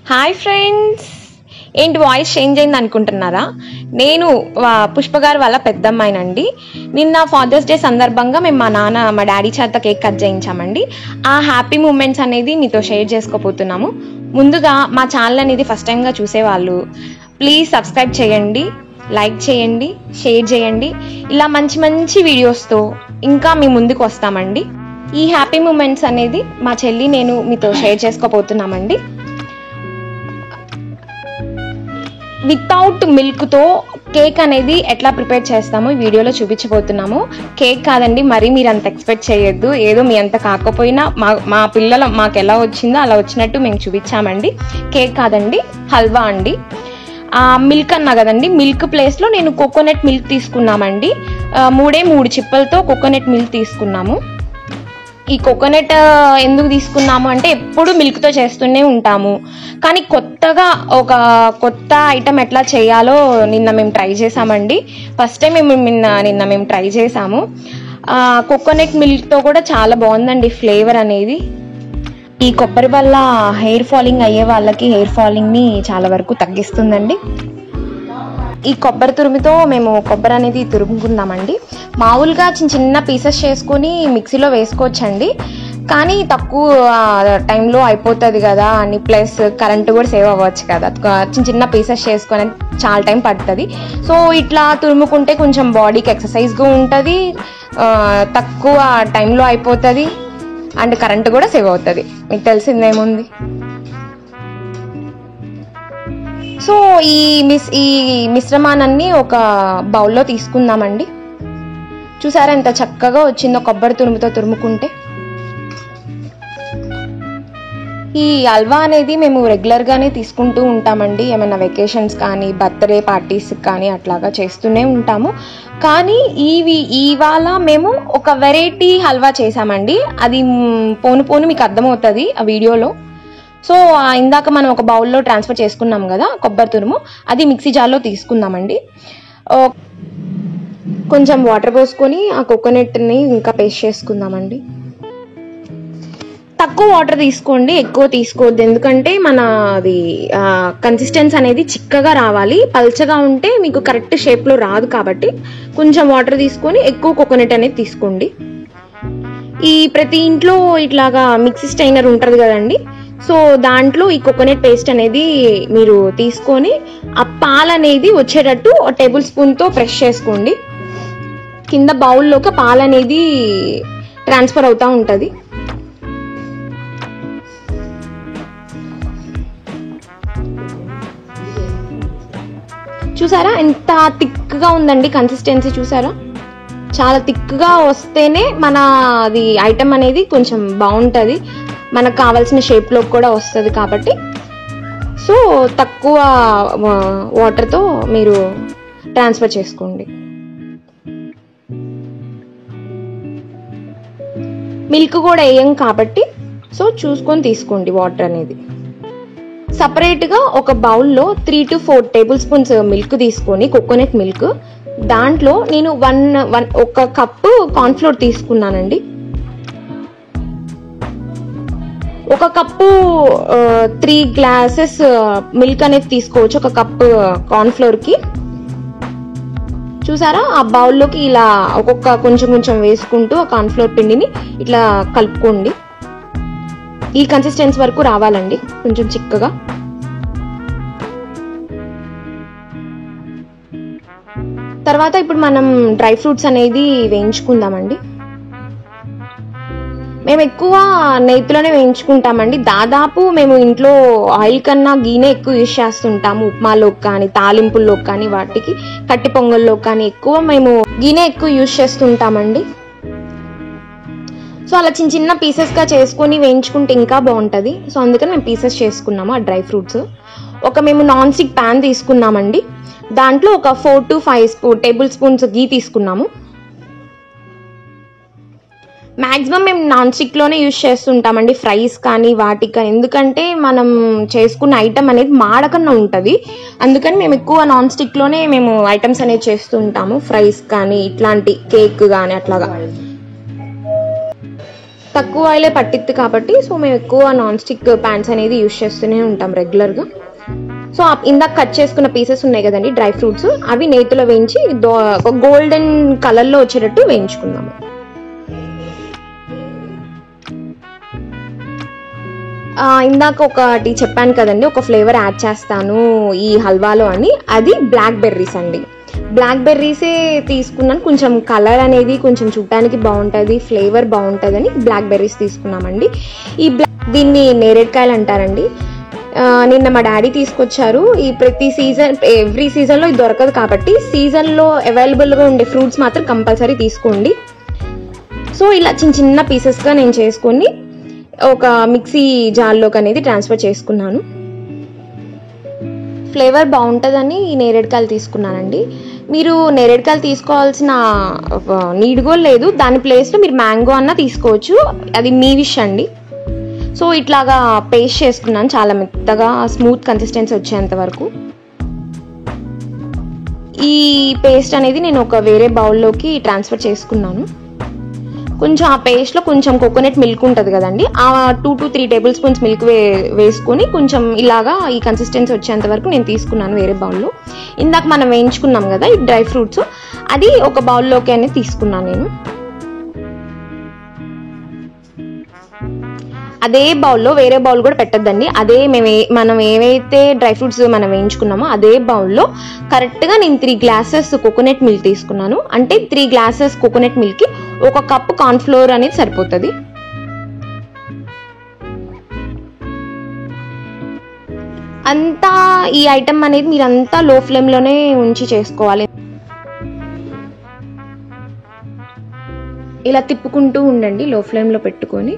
Hi friends, ఏంటి voice change అయింది అనుకుంటున్నారా? నేను పుష్ప గారు వాళ్ళ పెద్దమ్మాయినండి. నిన్న ఫాదర్స్ డే సందర్భంగా మేము మా డాడీ చేత కేక్ కట్ చేయించామండి. ఆ హ్యాపీ మూమెంట్స్ అనేది మీతో షేర్ చేసుకోబోతున్నాము. ముందుగా మా ఛానల్ అనేది ఫస్ట్ టైంగా చూసేవాళ్ళు ప్లీజ్ సబ్స్క్రైబ్ చేయండి, లైక్ చేయండి, షేర్ చేయండి. ఇలా మంచి మంచి వీడియోస్తో ఇంకా మీ ముందుకు వస్తామండి. ఈ హ్యాపీ మూమెంట్స్ అనేది మా చెల్లి నేను మీతో షేర్ చేసుకోబోతున్నామండి. వితౌట్ మిల్క్తో కేక్ అనేది ఎట్లా ప్రిపేర్ చేస్తామో ఈ వీడియోలో చూపించబోతున్నాము. కేక్ కాదండి, మరీ మీరు అంత ఎక్స్పెక్ట్ చేయొద్దు. ఏదో మీ అంత కాకపోయినా మా పిల్లలు మాకు ఎలా వచ్చిందో అలా వచ్చినట్టు మేము చూపించామండి. కేక్ కాదండి, హల్వా అండి. మిల్క్ అన్నా కదండి, మిల్క్ ప్లేస్లో నేను కోకోనట్ మిల్క్ తీసుకున్నామండి. 3 చిప్పలతో కోకోనట్ మిల్క్ తీసుకున్నాము. ఈ కోకోనట్ ఎందుకు తీసుకున్నాము అంటే ఎప్పుడు మిల్క్తో చేస్తూనే ఉంటాము, కానీ కొత్తగా ఒక కొత్త ఐటమ్ ఎట్లా చేయాలో నిన్న మేము ట్రై చేసామండి. ఫస్ట్ టైం నిన్న మేము ట్రై చేసాము. కోకోనట్ మిల్క్తో కూడా చాలా బాగుందండి ఫ్లేవర్ అనేది. ఈ కొబ్బరి వల్ల హెయిర్ ఫాలింగ్ అయ్యే వాళ్ళకి హెయిర్ ఫాలింగ్ని చాలా వరకు తగ్గిస్తుందండి. ఈ కొబ్బరి తురుముతో మేము కొబ్బరి అనేది తురుముకున్నామండి. మామూలుగా చిన్న పీసెస్ చేసుకొని మిక్సీలో వేసుకోవచ్చండి, కానీ తక్కువ టైంలో అయిపోతుంది కదా అని, ప్లస్ కరెంటు కూడా సేవ్ అవ్వచ్చు కదా. చిన్న పీసెస్ చేసుకొని చాలా టైం పడుతుంది. సో ఇట్లా తురుముకుంటే కొంచెం బాడీకి ఎక్సర్సైజ్గా ఉంటుంది, తక్కువ టైంలో అయిపోతుంది, అండ్ కరెంటు కూడా సేవ్ అవుతుంది. మీకు తెలిసిందేముంది. సో ఈ మిశ్రమానాన్ని ఒక బౌల్లో తీసుకుందామండి. చూసారా ఎంత చక్కగా వచ్చిందో కొబ్బరి తురుముతో తురుముకుంటే. ఈ హల్వా అనేది మేము రెగ్యులర్గానే తీసుకుంటూ ఉంటామండి. ఏమైనా వెకేషన్స్ కానీ బర్త్డే పార్టీస్ కానీ అట్లాగా చేస్తూనే ఉంటాము. కానీ ఇవాళ మేము ఒక వెరైటీ హల్వా చేసామండి. అది పోను మీకు అర్థమవుతుంది ఆ వీడియోలో. సో ఇందాక మనం ఒక బౌల్లో ట్రాన్స్ఫర్ చేసుకున్నాం కదా కొబ్బరి తురుము, అది మిక్సీ జార్లో తీసుకుందామండి. కొంచెం వాటర్ పోసుకొని ఆ కోకోనట్ని ఇంకా పేస్ట్ చేసుకుందామండి. తక్కువ వాటర్ తీసుకోండి, ఎక్కువ తీసుకోవద్దు. ఎందుకంటే అది కన్సిస్టెన్సీ అనేది చిక్కగా రావాలి. పల్చగా ఉంటే మీకు కరెక్ట్ షేప్లో రాదు, కాబట్టి కొంచెం వాటర్ తీసుకొని ఎక్కువ కోకోనట్ అనేది తీసుకోండి. ప్రతి ఇంట్లో ఇట్లాగా మిక్సీ స్టైనర్ ఉంటుంది కదండి, సో దాంట్లో ఈ కోకోనట్ పేస్ట్ అనేది మీరు తీసుకొని ఆ పాలు అనేది వచ్చేటట్టు టేబుల్ స్పూన్తో ప్రెస్ చేసుకోండి. కింద బౌల్లోకి పాలు అనేది ట్రాన్స్ఫర్ అవుతూ ఉంటుంది. చూసారా ఎంత థిక్గా ఉందండి కన్సిస్టెన్సీ. చూసారా, చాలా థిక్గా వస్తేనే అది ఐటమ్ అనేది కొంచెం బాగుంటుంది, మనకు కావాల్సిన షేప్లో కూడా వస్తుంది. కాబట్టి సో తక్కువ వాటర్తో మీరు ట్రాన్స్ఫర్ చేసుకోండి. మిల్క్ కూడా వేయం కాబట్టి సో చూసుకొని తీసుకోండి వాటర్ అనేది. సపరేట్గా ఒక బౌల్లో 3 to 4 టేబుల్ స్పూన్స్ మిల్క్ తీసుకొని, కోకోనట్ మిల్క్, దాంట్లో నేను 1 కప్పు కార్న్ఫ్లోర్ తీసుకున్నానండి. 1 కప్పు 3 గ్లాసెస్ మిల్క్ అనేది తీసుకోవచ్చు 1 కప్పు కార్న్ఫ్లోర్కి. చూసారా, ఆ బౌల్లోకి ఇలా ఒక్కొక్క కొంచెం వేసుకుంటూ ఆ కార్న్ఫ్లోర్ పిండిని ఇట్లా కలుపుకోండి. ఈ కన్సిస్టెన్సీ వరకు రావాలండి, కొంచెం చిక్కగా. తర్వాత ఇప్పుడు మనం డ్రై ఫ్రూట్స్ అనేది వేయించుకుందామండి. మేము ఎక్కువ నెయ్యిలోనే వేయించుకుంటామండి. దాదాపు మేము ఇంట్లో ఆయిల్ కన్నా గీనే ఎక్కువ యూజ్ చేస్తుంటాము. ఉప్మాలోకి కానీ, తాలింపుల్లోకి కానీ, వాటికి కట్టి పొంగల్లోకి కానీ ఎక్కువ మేము గీనే ఎక్కువ యూజ్ చేస్తుంటామండి. సో అలా చిన్న పీసెస్గా చేసుకొని వేయించుకుంటే ఇంకా బాగుంటుంది. సో అందుకని మేము పీసెస్ చేసుకున్నాము ఆ డ్రై ఫ్రూట్స్. మేము నాన్ స్టిక్ ప్యాన్ తీసుకున్నామండి. దాంట్లో ఒక 4 to 5 టేబుల్ స్పూన్స్ గీ తీసుకున్నాము. మ్యాక్సిమం మేము నాన్ స్టిక్లోనే యూజ్ చేస్తుంటామండి, ఫ్రైస్ కానీ వాటికి కానీ. ఎందుకంటే మనం చేసుకున్న ఐటమ్ అనేది మాడకన్నా ఉంటుంది, అందుకని మేము ఎక్కువ నాన్ స్టిక్లోనే మేము ఐటమ్స్ అనేది చేస్తుంటాము, ఫ్రైస్ కానీ ఇట్లాంటి కేక్ కానీ అట్లాగా. తక్కువ ఆయిలే పట్టిద్ది కాబట్టి సో మేము ఎక్కువ నాన్ స్టిక్ ప్యాన్స్ అనేది యూజ్ చేస్తూనే ఉంటాం రెగ్యులర్గా. సో ఇందాక కట్ చేసుకున్న పీసెస్ ఉన్నాయి కదండి డ్రై ఫ్రూట్స్, అవి నేతిలో వేయించి గోల్డెన్ కలర్లో వచ్చేటట్టు వేయించుకుందాము. ఇందాక ఒకటి చెప్పాను కదండి, ఒక ఫ్లేవర్ యాడ్ చేస్తాను ఈ హల్వాలో అని, అది బ్లాక్ బెర్రీస్ అండి. బ్లాక్ బెర్రీసే తీసుకున్నాను, కొంచెం కలర్ అనేది కొంచెం చూడటానికి బాగుంటుంది, ఫ్లేవర్ బాగుంటుందని బ్లాక్ బెర్రీస్ తీసుకున్నామండి. దీన్ని నేరేడుకాయలు అంటారండి. నిన్న మా డాడీ తీసుకొచ్చారు. ఈ ప్రతి సీజన్ ఎవ్రీ సీజన్లో ఇది దొరకదు కాబట్టి సీజన్లో అవైలబుల్గా ఉండే ఫ్రూట్స్ మాత్రం కంపల్సరీ తీసుకోండి. సో ఇలా చిన్న చిన్న పీసెస్గా నేను చేసుకొని ఒక మిక్సీ జార్లోకి అనేది ట్రాన్స్ఫర్ చేసుకున్నాను. ఫ్లేవర్ బాగుంటుందని నేరేడుకాయలు తీసుకున్నానండి. మీరు నేరేడుకాయలు తీసుకోవాల్సిన నీడ్ కూడా లేదు, దాని ప్లేస్లో మీరు మ్యాంగో అన్న తీసుకోవచ్చు, అది మీ విష్ అండి. సో ఇట్లాగా పేస్ట్ చేసుకున్నాను చాలా మెత్తగా, స్మూత్ కన్సిస్టెన్సీ వచ్చేంత వరకు. ఈ పేస్ట్ అనేది నేను ఒక వేరే బౌల్లోకి ట్రాన్స్ఫర్ చేసుకున్నాను. కొంచెం ఆ పేస్ట్లో కొంచెం కోకోనట్ మిల్క్ ఉంటుంది కదండి, ఆ 2 to 3 టేబుల్ స్పూన్స్ మిల్క్ వేసుకొని కొంచెం ఇలాగా ఈ కన్సిస్టెన్సీ వచ్చేంత వరకు నేను తీసుకున్నాను వేరే బౌల్లో. ఇందాక మనం వేయించుకున్నాం కదా ఈ డ్రై ఫ్రూట్స్, అది ఒక బౌల్లోకి అనేది తీసుకున్నాను నేను. అదే బౌల్లో వేరే బౌల్ కూడా పెట్టద్దండి, అదే మనం ఏవైతే డ్రై ఫ్రూట్స్ మనం వేయించుకున్నామో అదే బౌల్లో కరెక్ట్గా నేను 3 గ్లాసెస్ కోకోనట్ మిల్క్ తీసుకున్నాను. అంటే 3 గ్లాసెస్ కోకోనట్ మిల్క్కి 1 కప్ కార్న్ఫ్లోర్ అనేది సరిపోతుంది. అంతా ఈ ఐటమ్ అనేది మీరంతా లో ఫ్లేమ్లోనే ఉంచి చేసుకోవాలి. ఇలా తిప్పుకుంటూ ఉండండి లో ఫ్లేమ్లో పెట్టుకొని.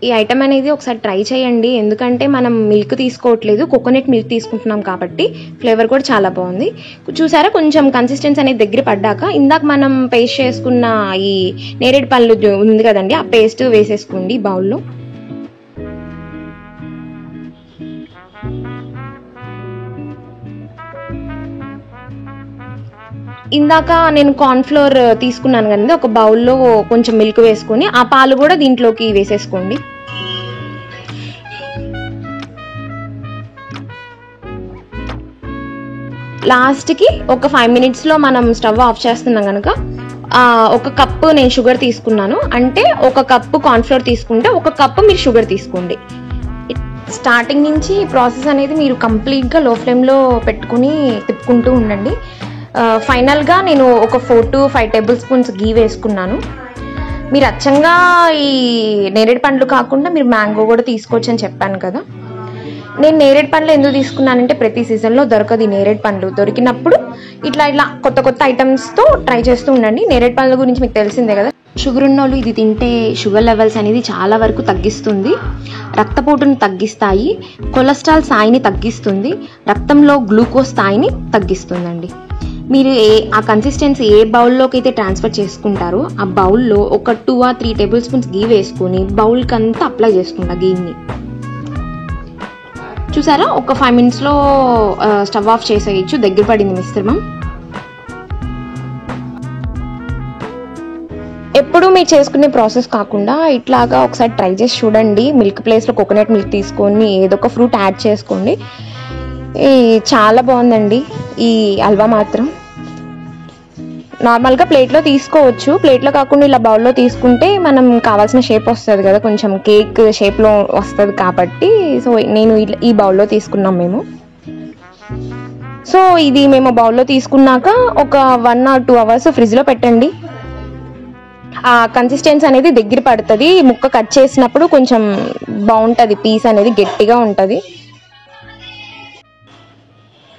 ఈ ఐటమ్ అనేది ఒకసారి ట్రై చేయండి, ఎందుకంటే మనం మిల్క్ తీసుకోవట్లేదు, కోకోనట్ మిల్క్ తీసుకుంటున్నాం కాబట్టి ఫ్లేవర్ కూడా చాలా బాగుంది. చూసారా కొంచెం కన్సిస్టెన్సీ అనేది దగ్గర పడ్డాక ఇందాక మనం పేస్ట్ చేసుకున్న ఈ నేరేడు పళ్ళు ఉంది కదండి, ఆ పేస్ట్ వేసేసుకోండి బౌల్లో. ఇందాక నేను కార్న్ఫ్లోర్ తీసుకున్నాను కదండి, ఒక బౌల్లో కొంచెం మిల్క్ వేసుకొని ఆ పాలు కూడా దీంట్లోకి వేసేసుకోండి. లాస్ట్కి ఒక 5 minutesలో మనం స్టవ్ ఆఫ్ చేస్తున్నాం కనుక 1 కప్పు నేను షుగర్ తీసుకున్నాను, అంటే 1 కప్పు కార్న్ఫ్లోర్ తీసుకుంటే 1 కప్పు మీరు షుగర్ తీసుకోండి. స్టార్టింగ్ నుంచి ప్రాసెస్ అనేది మీరు కంప్లీట్గా లో ఫ్లేమ్లో పెట్టుకుని తిప్పుకుంటూ ఉండండి. ఫైనల్గా నేను ఒక 4 to 5 టేబుల్ స్పూన్స్ గీ వేసుకున్నాను. మీరు అచ్చంగా ఈ నేరేడు పండ్లు కాకుండా మీరు మ్యాంగో కూడా తీసుకోవచ్చు అని చెప్పాను కదా. నేను నేరేడు పండ్లు ఎందుకు తీసుకున్నానంటే ప్రతి సీజన్లో దొరకదు ఈ నేరేడు పండ్లు, దొరికినప్పుడు ఇట్లా కొత్త ఐటమ్స్తో ట్రై చేస్తూ ఉండండి. నేరేడు పండ్ల గురించి మీకు తెలిసిందే కదా, షుగర్ ఉన్నోళ్ళు ఇది తింటే షుగర్ లెవెల్స్ అనేది చాలా వరకు తగ్గిస్తుంది, రక్తపోటును తగ్గిస్తాయి, కొలెస్ట్రాల్ స్థాయిని తగ్గిస్తుంది, రక్తంలో గ్లూకోజ్ స్థాయిని తగ్గిస్తుందండి. మీరు ఆ కన్సిస్టెన్సీ ఏ బౌల్లోకి అయితే ట్రాన్స్ఫర్ చేసుకుంటారో ఆ బౌల్లో ఒక 2 or 3 టేబుల్ స్పూన్స్ గీ వేసుకొని బౌల్కి అంతా అప్లై చేసుకుంటా గీని. చూసారా ఒక 5 minutesలో స్టవ్ ఆఫ్ చేసేయచ్చు, దగ్గర పడింది మిశ్రమం. ఎప్పుడు మీరు చేసుకునే ప్రాసెస్ కాకుండా ఇట్లాగా ఒకసారి ట్రై చేసి చూడండి. మిల్క్ ప్లేస్లో కోకోనట్ మిల్క్ తీసుకొని ఏదో ఒక ఫ్రూట్ యాడ్ చేసుకోండి, చాలా బాగుందండి ఈ హల్వా మాత్రం. నార్మల్గా ప్లేట్లో తీసుకోవచ్చు, ప్లేట్లో కాకుండా ఇలా బౌల్లో తీసుకుంటే మనం కావాల్సిన షేప్ వస్తుంది కదా, కొంచెం కేక్ షేప్లో వస్తుంది కాబట్టి సో నేను ఈ బౌల్లో తీసుకున్నాం మేము. సో ఇది మేము బౌల్లో తీసుకున్నాక ఒక 1 or 2 hours ఫ్రిడ్జ్లో పెట్టండి. ఆ కన్సిస్టెన్సీ అనేది దగ్గర పడుతుంది, ముక్క కట్ చేసినప్పుడు కొంచెం బాగుంటుంది, పీస్ అనేది గట్టిగా ఉంటుంది.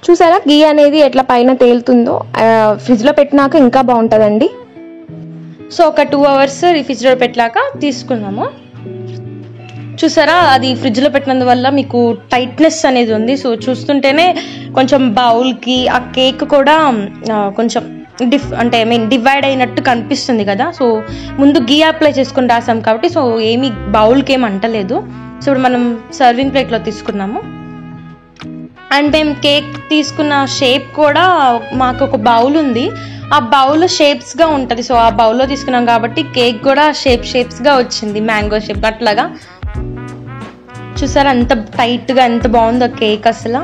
చూసారా గీ అనేది ఎట్లా పైన తేలుతుందో, ఫ్రిడ్జ్లో పెట్టినాక ఇంకా బాగుంటుందండి. సో ఒక 2 hours రిఫ్రిజిరేటర్ పెట్టాక తీసుకున్నాము. చూసారా అది ఫ్రిడ్జ్లో పెట్టినందువల్ల మీకు టైట్నెస్ అనేది ఉంది. సో చూస్తుంటేనే కొంచెం బౌల్కి ఆ కేక్ కూడా కొంచెం డివైడ్ అయినట్టు కనిపిస్తుంది కదా. సో ముందు గీ అప్లై చేసుకుని రాసాం కాబట్టి సో ఏమి బౌల్కి ఏమి అంటలేదు. సో ఇప్పుడు మనం సర్వింగ్ ప్లేట్లో తీసుకున్నాము. అండ్ మేము కేక్ తీసుకున్న షేప్ కూడా మాకు ఒక బౌల్ ఉంది, ఆ బౌల్ షేప్స్గా ఉంటుంది. సో ఆ బౌల్లో తీసుకున్నాం కాబట్టి కేక్ కూడా షేప్స్గా వచ్చింది, మ్యాంగో షేప్ అట్లాగా. చూసారా ఎంత టైట్గా ఎంత బాగుందో కేక్ అసలు.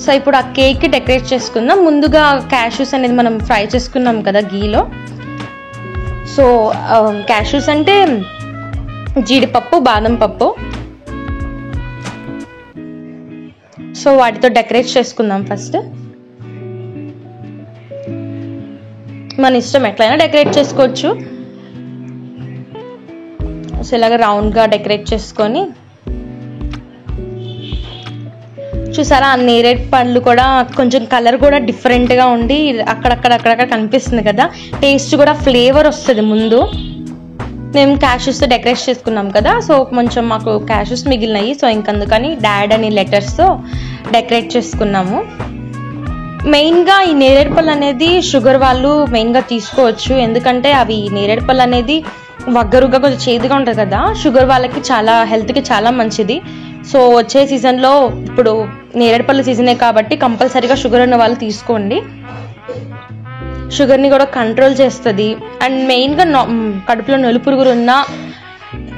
సో ఇప్పుడు ఆ కేక్కి డెకరేట్ చేసుకుందాం. ముందుగా క్యాష్యూస్ అనేది మనం ఫ్రై చేసుకున్నాం కదా గీలో. సో క్యాష్యూస్ అంటే జీడిపప్పు, బాదం పప్పు. సో వాటితో డెకరేట్ చేసుకుందాం ఫస్ట్. మన ఇష్టం ఎట్లయినా డెకరేట్ చేసుకోవచ్చు. సో ఇలాగ రౌండ్గా డెకరేట్ చేసుకొని చూసారా ఆ నేరేడు పండ్లు కూడా కొంచెం కలర్ కూడా డిఫరెంట్గా ఉండి అక్కడక్కడ కనిపిస్తుంది కదా, టేస్ట్ కూడా ఫ్లేవర్ వస్తుంది. ముందు మేము క్యాష్యూస్తో డెకరేట్ చేసుకున్నాం కదా, సో కొంచెం మాకు క్యాష్యూస్ మిగిలినాయి. సో ఇంకందుకని డాడ్ అని లెటర్స్తో డెకరేట్ చేసుకున్నాము. మెయిన్గా ఈ నేరేడు పళ్ళు అనేది షుగర్ వాళ్ళు మెయిన్గా తీసుకోవచ్చు, ఎందుకంటే అవి నేరేడు పళ్ళు అనేది వగ్గరుగా కొంచెం చేదుగా ఉంటుంది కదా, షుగర్ వాళ్ళకి చాలా హెల్త్కి చాలా మంచిది. సో వచ్చే సీజన్లో ఇప్పుడు నేరేడు పళ్ళు సీజనే కాబట్టి కంపల్సరీగా షుగర్ ఉన్న వాళ్ళు తీసుకోండి. షుగర్ని కూడా కంట్రోల్ చేస్తుంది. అండ్ మెయిన్గా కడుపులో నలుపురుగురు ఉన్నా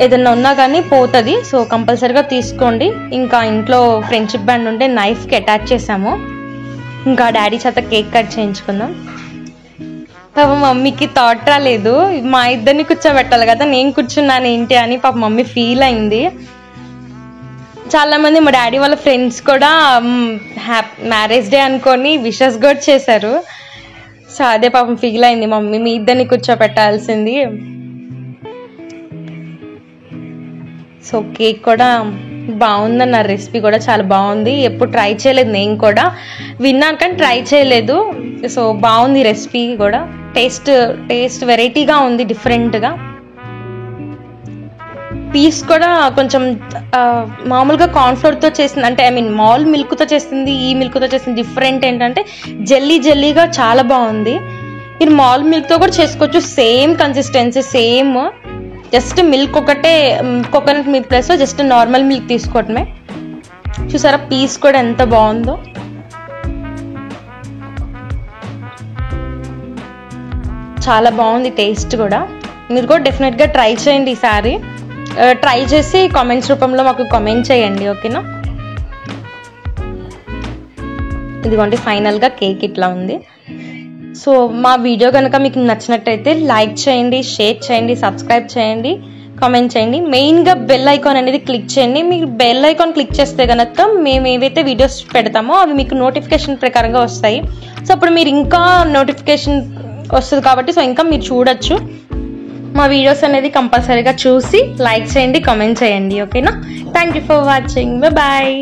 ఏదన్నా ఉన్నా కానీ పోతుంది. సో కంపల్సరీగా తీసుకోండి. ఇంకా ఇంట్లో ఫ్రెండ్షిప్ బ్యాండ్ ఉంటే నైఫ్కి అటాచ్ చేసాము. ఇంకా డాడీ చేత కేక్ కట్ చేయించుకుందాం. పాప మమ్మీకి థాట్ రాలేదు, మా ఇద్దరిని కూర్చోబెట్టాలి కదా, నేను కూర్చున్నాను ఏంటి అని పాప మమ్మీ ఫీల్ అయింది. చాలామంది మా డాడీ వాళ్ళ ఫ్రెండ్స్ కూడా మ్యారేజ్ డే అనుకొని విషెస్ కూడా చేశారు. సో అదే పాపం ఫీల్ అయింది, మమ్మీ మీ ఇద్దరిని కూర్చోబెట్టాల్సింది. సో కేక్ కూడా బాగుందన్న రెసిపీ కూడా చాలా బాగుంది. ఎప్పుడు ట్రై చేయలేదు, నేను కూడా విన్నాను కానీ ట్రై చేయలేదు. సో బాగుంది రెసిపీ కూడా, టేస్ట్ వెరైటీగా ఉంది, డిఫరెంట్గా. పీస్ కూడా కొంచెం మామూలుగా కార్న్ఫ్లోర్తో చేసింది, అంటే మాల్ మిల్క్తో చేసింది, ఈ మిల్క్తో చేసింది డిఫరెంట్. ఏంటంటే జెల్లీగా చాలా బాగుంది. మీరు మాల్ మిల్క్తో కూడా చేసుకోవచ్చు, same consistency same. Just milk ఒకటే, కోకోనట్ మిల్క్ ప్లేస్లో జస్ట్ నార్మల్ మిల్క్ తీసుకోవటమే. చూసారా పీస్ కూడా ఎంత బాగుందో. చాలా బాగుంది టేస్ట్ కూడా. మీరు కూడా డెఫినెట్గా ట్రై చేయండి ఈసారి. ట్రై చేసి కామెంట్స్ రూపంలో మాకు కామెంట్ చేయండి, ఓకేనా. ఇదిగోండి ఫైనల్గా కేక్ ఇట్లా ఉంది. సో మా వీడియో కనుక మీకు నచ్చినట్టయితే లైక్ చేయండి, షేర్ చేయండి, సబ్స్క్రైబ్ చేయండి, కామెంట్ చేయండి. మెయిన్గా బెల్ ఐకాన్ అనేది క్లిక్ చేయండి. మీరు బెల్ ఐకాన్ క్లిక్ చేస్తే కనుక మేము ఏవైతే వీడియోస్ పెడతామో అవి మీకు నోటిఫికేషన్ ప్రకారంగా వస్తాయి. సో అప్పుడు మీరు ఇంకా నోటిఫికేషన్ వస్తుంది కాబట్టి సో ఇంకా మీరు చూడొచ్చు. మా వీడియోస్ అనేది కంపల్సరీగా చూసి లైక్ చేయండి, కామెంట్ చేయండి, ఓకేనా. Thank you for watching, bye.